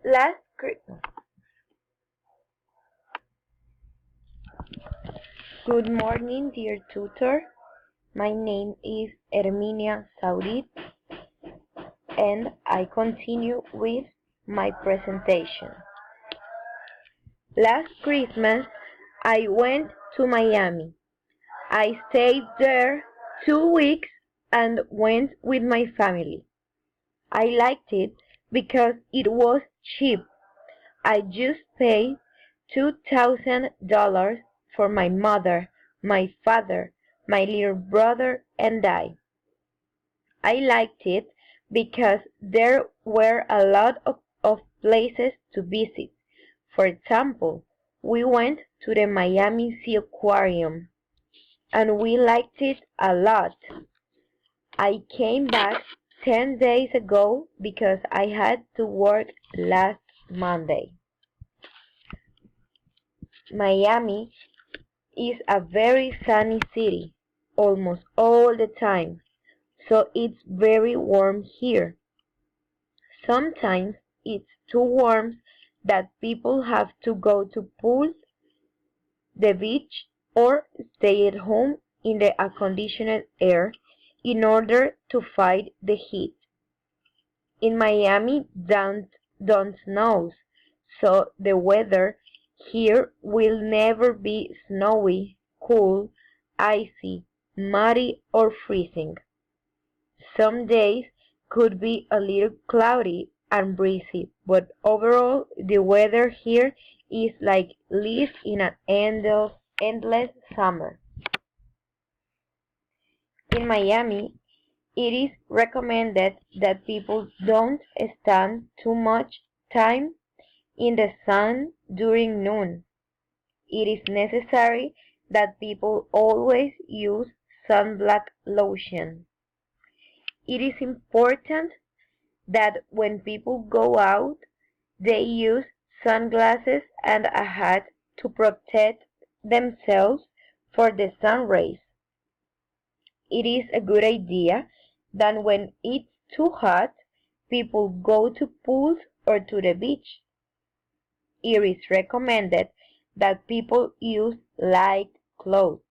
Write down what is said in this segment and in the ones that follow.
Last Christmas. Good morning, dear tutor. My name is Herminia Saurit, and I continue with my presentation. Last Christmas, I went to Miami. I stayed there 2 weeks and went with my family. I liked it because it was cheap. I just paid $2,000 for my mother, my father, my little brother, and I. I liked it because there were a lot of places to visit. For example, we went to the Miami Sea Aquarium, and we liked it a lot. I came back 10 days ago because I had to work last Monday. Miami is a very sunny city almost all the time, so it's very warm here. Sometimes it's too warm that people have to go to pools, the beach, or stay at home in the air-conditioned air in order to fight the heat. In Miami, don't snow, so the weather here will never be snowy, cool, icy, muddy, or freezing. Some days could be a little cloudy and breezy, but overall the weather here is like live in an endless summer. In Miami, it is recommended that people don't stand too much time in the sun during noon. It is necessary that people always use sunblock lotion. It is important that when people go out, they use sunglasses and a hat to protect themselves for the sun rays. It is a good idea that when it's too hot, people go to pools or to the beach. It is recommended that people use light clothes.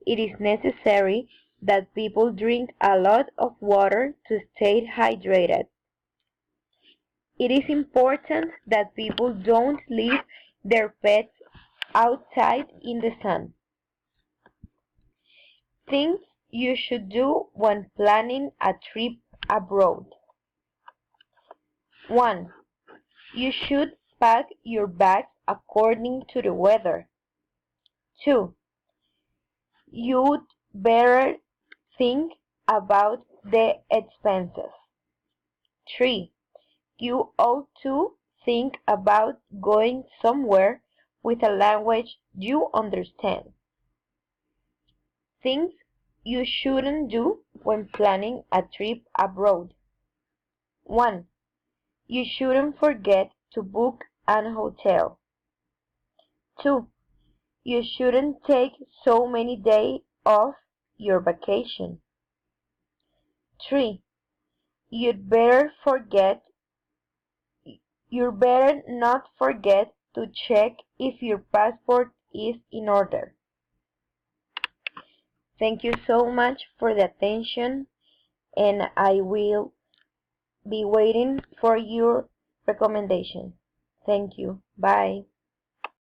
It is necessary that people drink a lot of water to stay hydrated. It is important that people don't leave their pets outside in the sun. Things you should do when planning a trip abroad. 1. You should pack your bags according to the weather. 2. You'd better think about the expenses. 3. You ought to think about going somewhere with a language you understand. Things you shouldn't do when planning a trip abroad. 1. You shouldn't forget to book an hotel. 2. You shouldn't take so many days off your vacation. 3. You'd better not forget to check if your passport is in order. Thank you so much for the attention, and I will be waiting for your recommendation. Thank you. Bye.